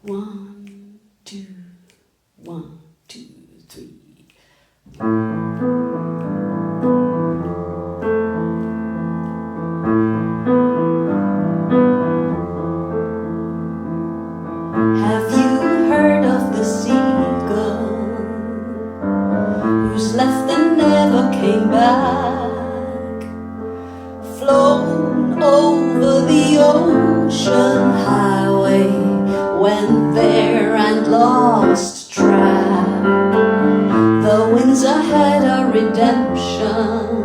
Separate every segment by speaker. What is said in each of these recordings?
Speaker 1: 1, 2, 1, 2, 3. Have you heard of the seagull who's left and never came back? Flown over the ocean highway, went there and lost track. The winds ahead are redemptions.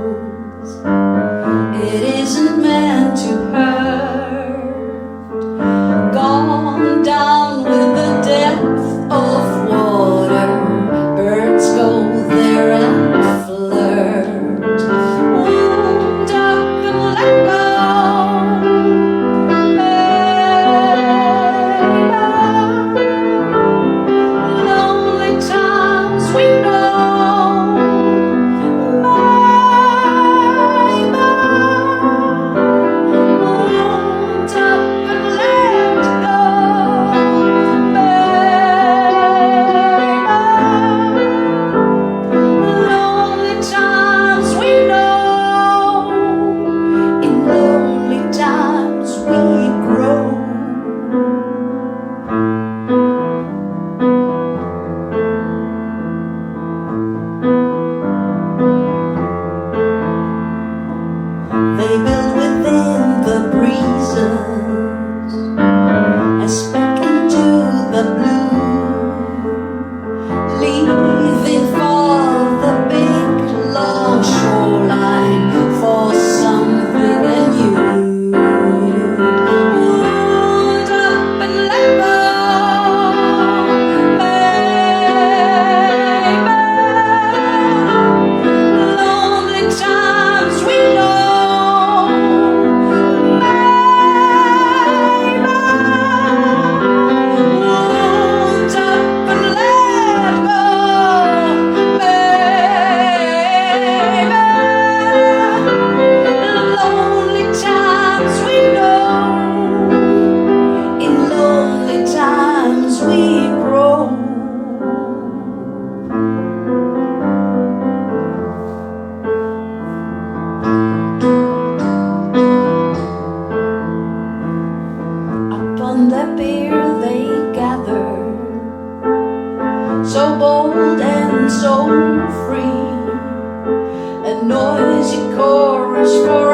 Speaker 1: It isn't meant to hurt. Gone down with the depth of water. Birds go there and flirt. Wound up and let go. Lonely times we know. Wound up and let go. Lonely times we know. In lonely times we grow. They build within the breezes, a speck into the blue, leaving for the big long shoreline for something new. Wound up and let go, lonely times we know. Wound up and let go, lonely times we know. In lonely times we grow. Upon the pier they gather, so bold and so free, a noisy chorus for